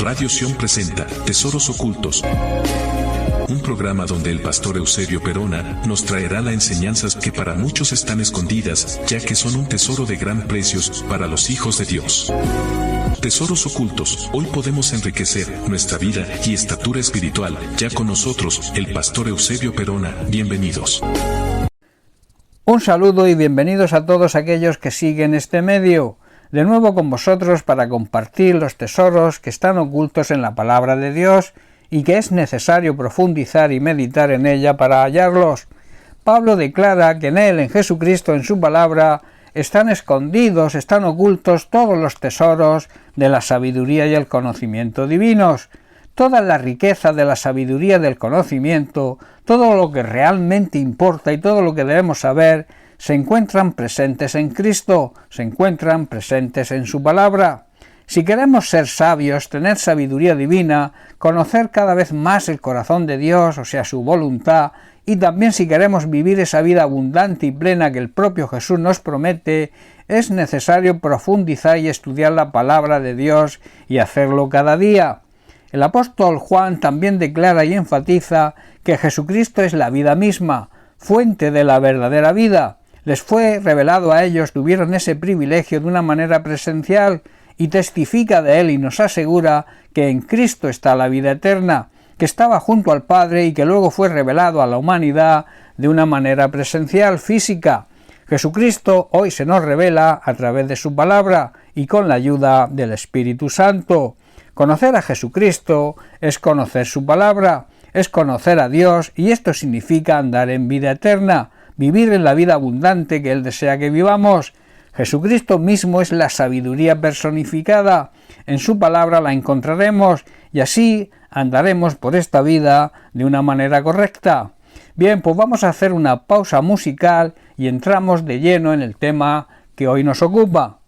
Radio Sion presenta Tesoros Ocultos, un programa donde el pastor Eusebio Perona nos traerá las enseñanzas que para muchos están escondidas, ya que son un tesoro de gran precio para los hijos de Dios. Tesoros Ocultos, hoy podemos enriquecer nuestra vida y estatura espiritual. Ya con nosotros, el pastor Eusebio Perona. Bienvenidos. Un saludo y bienvenidos a todos aquellos que siguen este medio. De nuevo con vosotros para compartir los tesoros que están ocultos en la palabra de Dios y que es necesario profundizar y meditar en ella para hallarlos. Pablo declara que en él, en Jesucristo, en su palabra, están escondidos, están ocultos todos los tesoros de la sabiduría y el conocimiento divinos. Toda la riqueza de la sabiduría y del conocimiento, todo lo que realmente importa y todo lo que debemos saber, se encuentran presentes en Cristo, se encuentran presentes en su palabra. Si queremos ser sabios, tener sabiduría divina, conocer cada vez más el corazón de Dios, o sea, su voluntad, y también si queremos vivir esa vida abundante y plena que el propio Jesús nos promete, es necesario profundizar y estudiar la palabra de Dios y hacerlo cada día. El apóstol Juan también declara y enfatiza que Jesucristo es la vida misma, fuente de la verdadera vida. Les fue revelado a ellos, tuvieron ese privilegio de una manera presencial y testifica de él y nos asegura que en Cristo está la vida eterna, que estaba junto al Padre y que luego fue revelado a la humanidad de una manera presencial, física. Jesucristo hoy se nos revela a través de su palabra y con la ayuda del Espíritu Santo. Conocer a Jesucristo es conocer su palabra, es conocer a Dios y esto significa andar en vida eterna, vivir en la vida abundante que Él desea que vivamos. Jesucristo mismo es la sabiduría personificada, en su palabra la encontraremos y así andaremos por esta vida de una manera correcta. Bien, pues vamos a hacer una pausa musical y entramos de lleno en el tema que hoy nos ocupa.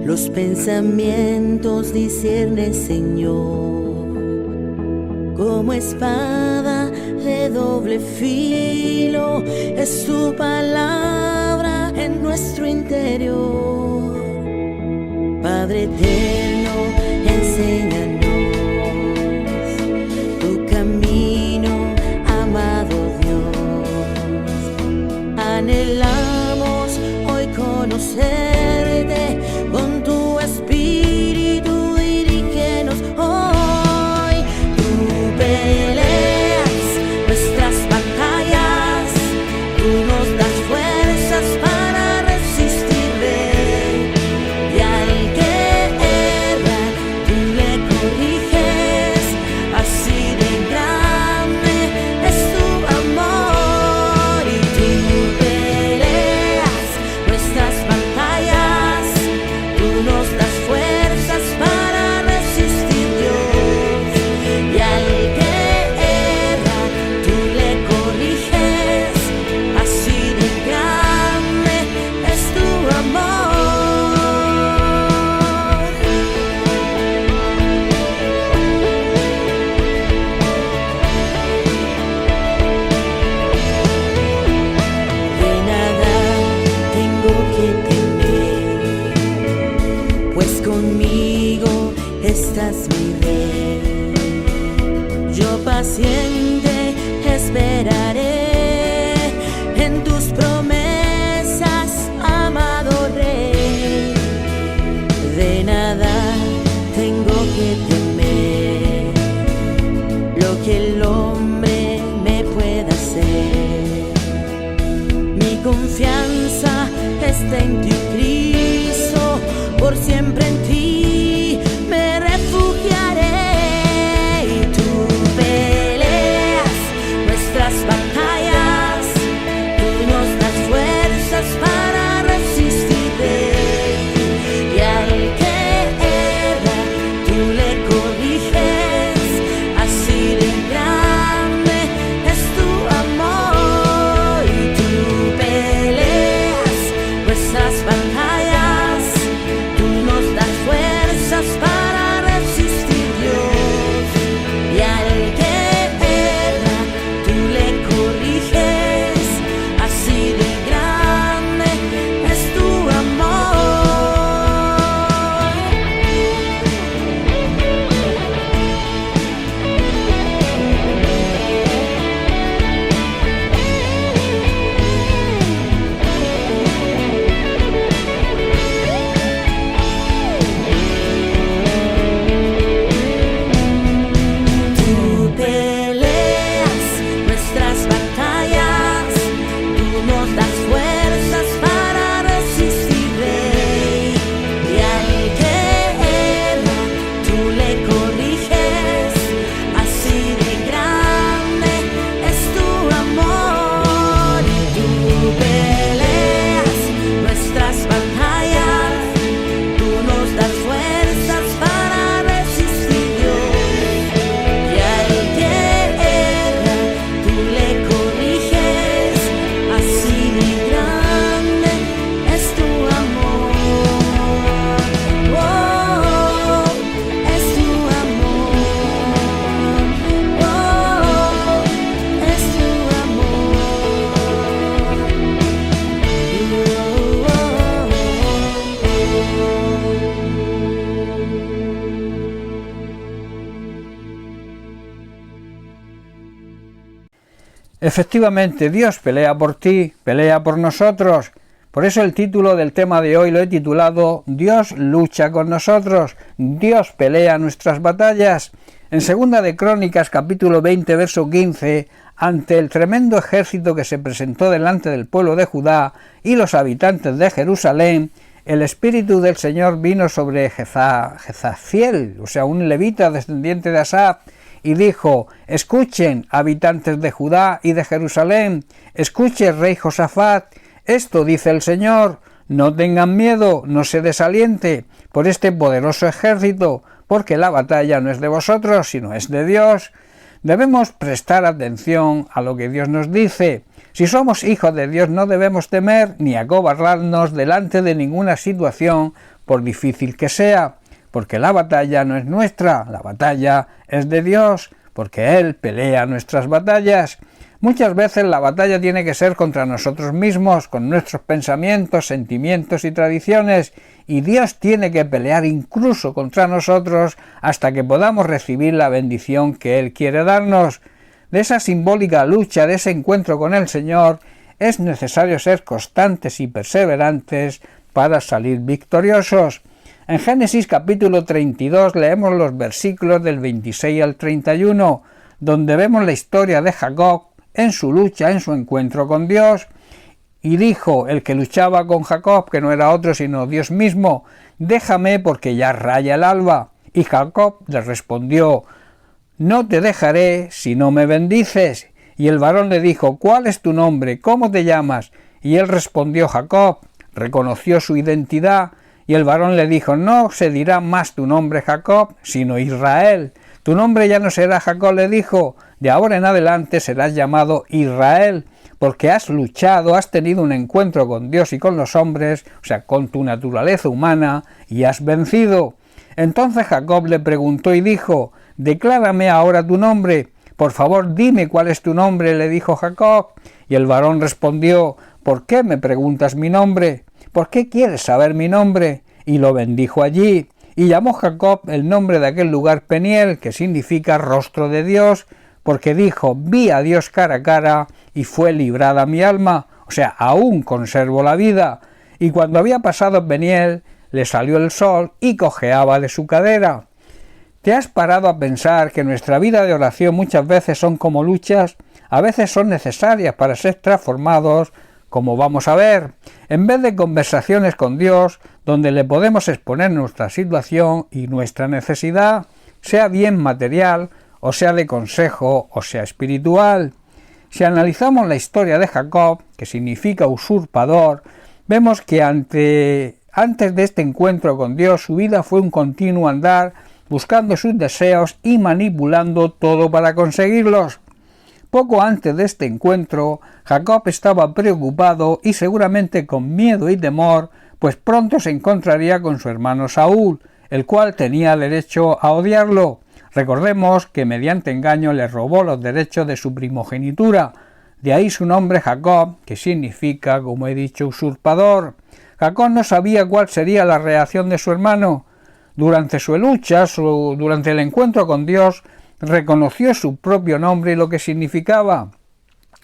Los pensamientos discierne, Señor, como espada de doble filo, es tu palabra en nuestro interior. Padre eterno, enséñanos tu camino, amado Dios. Anhelamos hoy conocerte, con tu espíritu dirígenos hoy. Tú peleas nuestras batallas, tú nos das fuerzas para resistirle, y al que erra tú le corriges, así de grande es tu amor. Y tú peleas nuestras batallas, tú nos das fuerzas para resistir, Dios, y al que erra tú le corriges, así de grande es tu amor. De nada tengo que temer, pues conmigo estás, mi rey. Yo paciente esperaré en tus promesas, amado rey. De nada tengo que temer lo que el hombre me pueda hacer. Mi confianza está en ti, Cristo, por siempre en ti me refugiaré. Y tú peleas nuestras batallas, tú nos das fuerzas para resistirte, y al que erra tú le corriges, así de grande Efectivamente, Dios pelea por ti, pelea por nosotros. Por eso el título del tema de hoy lo he titulado Dios lucha con nosotros, Dios pelea nuestras batallas. En 2 de Crónicas, capítulo 20, verso 15, ante el tremendo ejército que se presentó delante del pueblo de Judá y los habitantes de Jerusalén, el Espíritu del Señor vino sobre Jezaziel, o sea, un levita descendiente de Asaf, y dijo: escuchen, habitantes de Judá y de Jerusalén, escuche, rey Josafat, esto dice el Señor, no tengan miedo, no se desaliente por este poderoso ejército, porque la batalla no es de vosotros, sino es de Dios. Debemos prestar atención a lo que Dios nos dice. Si somos hijos de Dios no debemos temer ni acobardarnos delante de ninguna situación, por difícil que sea, porque la batalla no es nuestra, la batalla es de Dios, porque Él pelea nuestras batallas. Muchas veces la batalla tiene que ser contra nosotros mismos, con nuestros pensamientos, sentimientos y tradiciones, y Dios tiene que pelear incluso contra nosotros hasta que podamos recibir la bendición que Él quiere darnos. De esa simbólica lucha, de ese encuentro con el Señor, es necesario ser constantes y perseverantes para salir victoriosos. En Génesis capítulo 32 leemos los versículos del 26 al 31, donde vemos la historia de Jacob en su lucha, en su encuentro con Dios. Y dijo el que luchaba con Jacob, que no era otro sino Dios mismo: déjame porque ya raya el alba. Y Jacob le respondió: no te dejaré si no me bendices. Y el varón le dijo: ¿cuál es tu nombre? ¿Cómo te llamas? Y él respondió: Jacob. Reconoció su identidad. Y el varón le dijo: no se dirá más tu nombre Jacob, sino Israel. Tu nombre ya no será Jacob, le dijo, de ahora en adelante serás llamado Israel, porque has luchado, has tenido un encuentro con Dios y con los hombres, o sea, con tu naturaleza humana, y has vencido. Entonces Jacob le preguntó y dijo: declárame ahora tu nombre, por favor dime cuál es tu nombre, le dijo Jacob. Y el varón respondió: ¿por qué me preguntas mi nombre? ¿Por qué quieres saber mi nombre? Y lo bendijo allí. Y llamó Jacob el nombre de aquel lugar Peniel, que significa rostro de Dios, porque dijo: vi a Dios cara a cara y fue librada mi alma, o sea, aún conservo la vida. Y cuando había pasado Peniel, le salió el sol y cojeaba de su cadera. ¿Te has parado a pensar que nuestra vida de oración muchas veces son como luchas? A veces son necesarias para ser transformados, como vamos a ver, en vez de conversaciones con Dios, donde le podemos exponer nuestra situación y nuestra necesidad, sea bien material, o sea de consejo, o sea espiritual. Si analizamos la historia de Jacob, que significa usurpador, vemos que antes de este encuentro con Dios, su vida fue un continuo andar buscando sus deseos y manipulando todo para conseguirlos. Poco antes de este encuentro, Jacob estaba preocupado y seguramente con miedo y temor, pues pronto se encontraría con su hermano Saúl, el cual tenía derecho a odiarlo. Recordemos que mediante engaño le robó los derechos de su primogenitura, de ahí su nombre Jacob, que significa, como he dicho, usurpador. Jacob no sabía cuál sería la reacción de su hermano. Durante su lucha, durante el encuentro con Dios, reconoció su propio nombre y lo que significaba.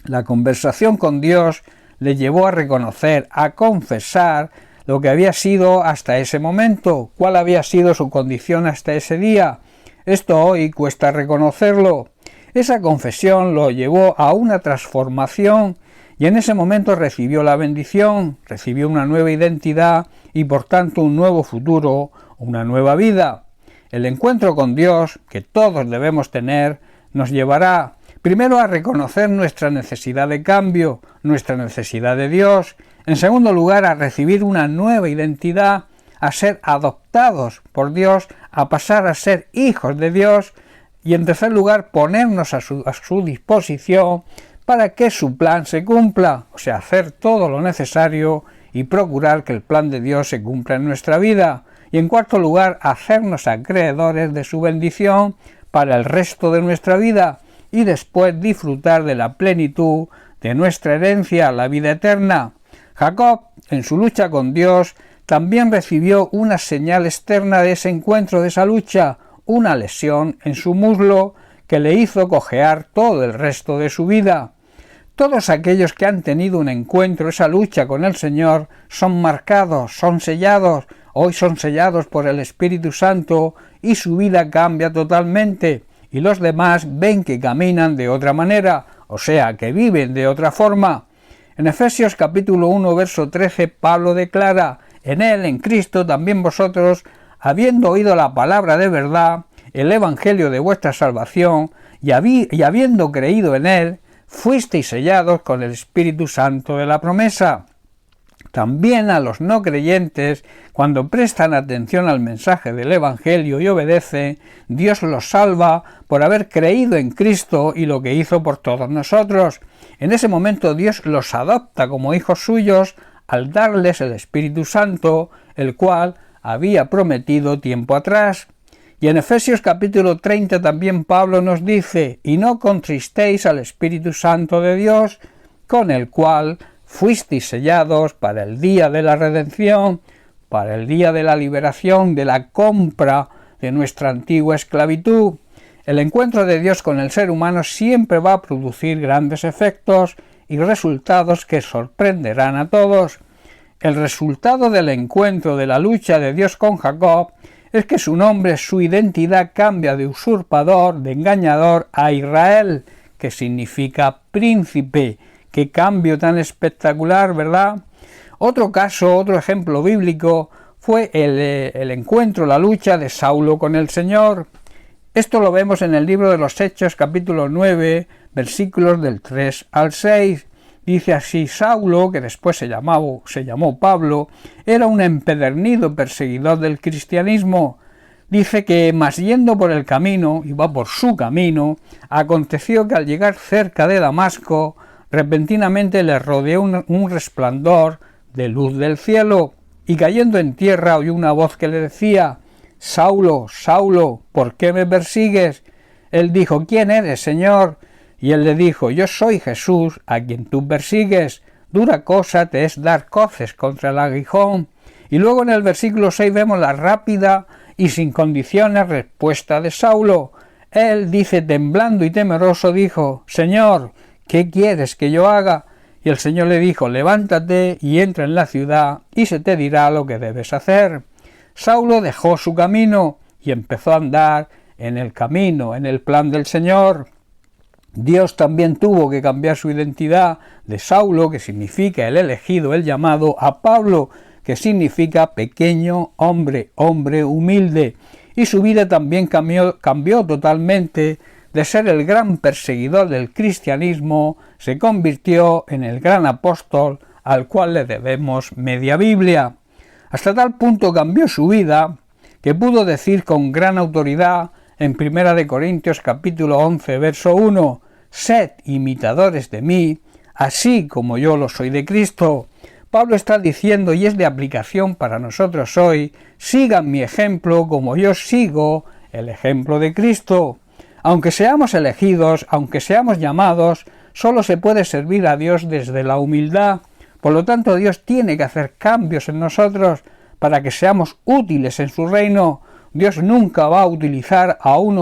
La conversación con Dios le llevó a reconocer, a confesar lo que había sido hasta ese momento, cuál había sido su condición hasta ese día. Esto hoy cuesta reconocerlo. Esa confesión lo llevó a una transformación y en ese momento recibió la bendición, recibió una nueva identidad y por tanto un nuevo futuro, una nueva vida. El encuentro con Dios, que todos debemos tener, nos llevará primero a reconocer nuestra necesidad de cambio, nuestra necesidad de Dios. En segundo lugar, a recibir una nueva identidad, a ser adoptados por Dios, a pasar a ser hijos de Dios. Y en tercer lugar, ponernos a su disposición para que su plan se cumpla, o sea, hacer todo lo necesario y procurar que el plan de Dios se cumpla en nuestra vida. Y en cuarto lugar, hacernos acreedores de su bendición para el resto de nuestra vida y después disfrutar de la plenitud de nuestra herencia, la vida eterna. Jacob, en su lucha con Dios, también recibió una señal externa de ese encuentro, de esa lucha, una lesión en su muslo que le hizo cojear todo el resto de su vida. Todos aquellos que han tenido un encuentro, esa lucha con el Señor, son marcados, son sellados, hoy son sellados por el Espíritu Santo y su vida cambia totalmente, y los demás ven que caminan de otra manera, o sea, que viven de otra forma. En Efesios capítulo 1, verso 13, Pablo declara: en él, en Cristo, también vosotros, habiendo oído la palabra de verdad, el evangelio de vuestra salvación, y habiendo creído en él, fuisteis sellados con el Espíritu Santo de la promesa. También a los no creyentes, cuando prestan atención al mensaje del Evangelio y obedecen, Dios los salva por haber creído en Cristo y lo que hizo por todos nosotros. En ese momento Dios los adopta como hijos suyos al darles el Espíritu Santo, el cual había prometido tiempo atrás. Y en Efesios capítulo 30 también Pablo nos dice: y no contristéis al Espíritu Santo de Dios, con el cual fuisteis sellados para el día de la redención, para el día de la liberación, de la compra de nuestra antigua esclavitud. El encuentro de Dios con el ser humano siempre va a producir grandes efectos y resultados que sorprenderán a todos. El resultado del encuentro de la lucha de Dios con Jacob es que su nombre, su identidad cambia de usurpador, de engañador, a Israel, que significa príncipe. ¡Qué cambio tan espectacular!, ¿verdad? Otro caso, otro ejemplo bíblico fue el encuentro, la lucha de Saulo con el Señor. Esto lo vemos en el libro de los Hechos, capítulo 9, versículos del 3 al 6. Dice así: Saulo, que después se llamó Pablo, era un empedernido perseguidor del cristianismo. Dice que, mas yendo por el camino, iba por su camino, aconteció que al llegar cerca de Damasco, repentinamente le rodeó un resplandor de luz del cielo, y cayendo en tierra oyó una voz que le decía: Saulo, Saulo, ¿por qué me persigues? Él dijo: ¿quién eres, Señor? Y él le dijo: yo soy Jesús, a quien tú persigues. Dura cosa te es dar coces contra el aguijón. Y luego en el versículo 6 vemos la rápida y sin condiciones respuesta de Saulo. Él, dice, temblando y temeroso, dijo: Señor, ¿qué quieres que yo haga? Y el Señor le dijo: levántate y entra en la ciudad, y se te dirá lo que debes hacer. Saulo dejó su camino y empezó a andar en el camino, en el plan del Señor. Dios también tuvo que cambiar su identidad de Saulo, que significa el elegido, el llamado, a Pablo, que significa pequeño hombre, hombre humilde. Y su vida también cambió totalmente. De ser el gran perseguidor del cristianismo, se convirtió en el gran apóstol al cual le debemos media Biblia. Hasta tal punto cambió su vida que pudo decir con gran autoridad en 1 Corintios capítulo 11, verso 1: sed imitadores de mí, así como yo lo soy de Cristo. Pablo está diciendo, y es de aplicación para nosotros hoy: sigan mi ejemplo como yo sigo el ejemplo de Cristo. Aunque seamos elegidos, aunque seamos llamados, solo se puede servir a Dios desde la humildad. Por lo tanto, Dios tiene que hacer cambios en nosotros para que seamos útiles en su reino. Dios nunca va a utilizar a un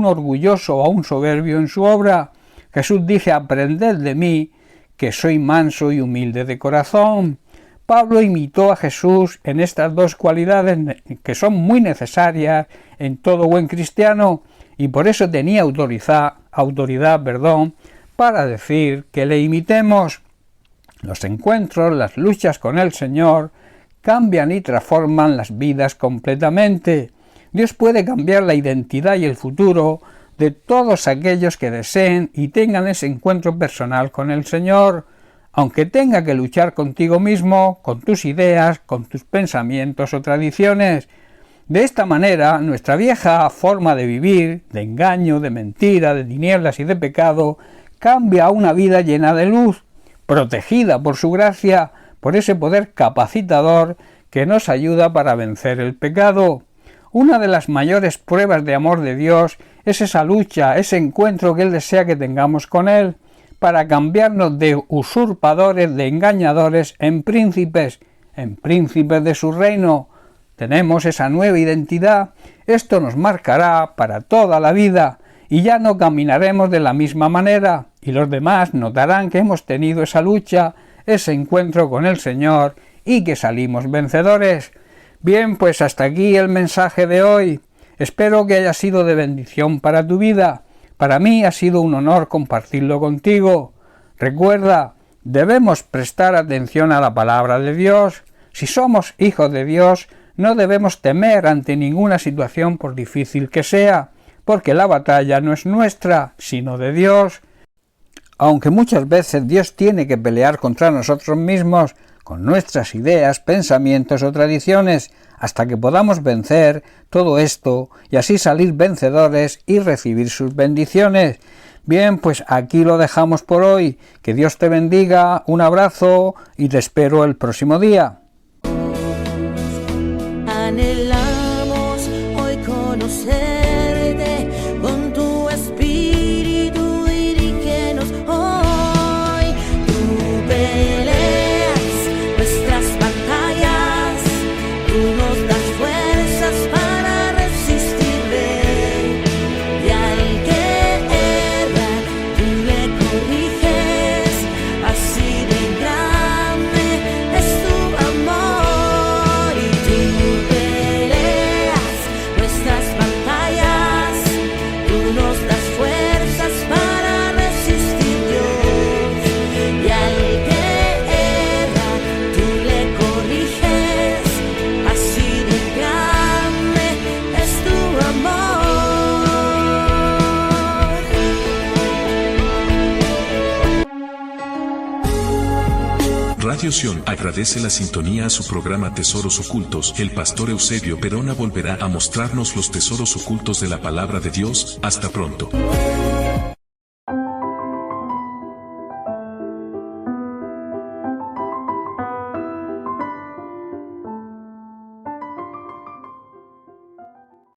orgulloso o a un soberbio en su obra. Jesús dice: aprended de mí, que soy manso y humilde de corazón. Pablo imitó a Jesús en estas dos cualidades que son muy necesarias en todo buen cristiano, y por eso tenía autoridad, para decir que le imitemos. Los encuentros, las luchas con el Señor cambian y transforman las vidas completamente. Dios puede cambiar la identidad y el futuro de todos aquellos que deseen y tengan ese encuentro personal con el Señor, aunque tenga que luchar contigo mismo, con tus ideas, con tus pensamientos o tradiciones. De esta manera, nuestra vieja forma de vivir, de engaño, de mentira, de tinieblas y de pecado, cambia a una vida llena de luz, protegida por su gracia, por ese poder capacitador que nos ayuda para vencer el pecado. Una de las mayores pruebas de amor de Dios es esa lucha, ese encuentro que Él desea que tengamos con Él, para cambiarnos de usurpadores, de engañadores, en príncipes de su reino. Tenemos esa nueva identidad. Esto nos marcará para toda la vida y ya no caminaremos de la misma manera. y los demás notarán que hemos tenido esa lucha, ese encuentro con el Señor y que salimos vencedores. Bien, pues hasta aquí el mensaje de hoy. Espero que haya sido de bendición para tu vida. Para mí ha sido un honor compartirlo contigo. Recuerda, debemos prestar atención a la palabra de Dios. Si somos hijos de Dios, no debemos temer ante ninguna situación por difícil que sea, porque la batalla no es nuestra, sino de Dios. Aunque muchas veces Dios tiene que pelear contra nosotros mismos, con nuestras ideas, pensamientos o tradiciones, hasta que podamos vencer todo esto y así salir vencedores y recibir sus bendiciones. Bien, pues aquí lo dejamos por hoy. Que Dios te bendiga, un abrazo y te espero el próximo día. Anhelamos hoy conocerte con tu espíritu, dirígenos hoy. Tú peleas nuestras batallas, tú nos das fuerzas para resistirle, y al que erra tú le corriges, así de grande es tu amor. Y tú peleas nuestras batallas, tú nos das fuerzas para resistir, Dios, y al que erra tú le corriges, así de grande es tu amor. Radio Sion agradece la sintonía a su programa Tesoros Ocultos. El pastor Eusebio Perona volverá a mostrarnos los tesoros ocultos de la palabra de Dios. Hasta pronto.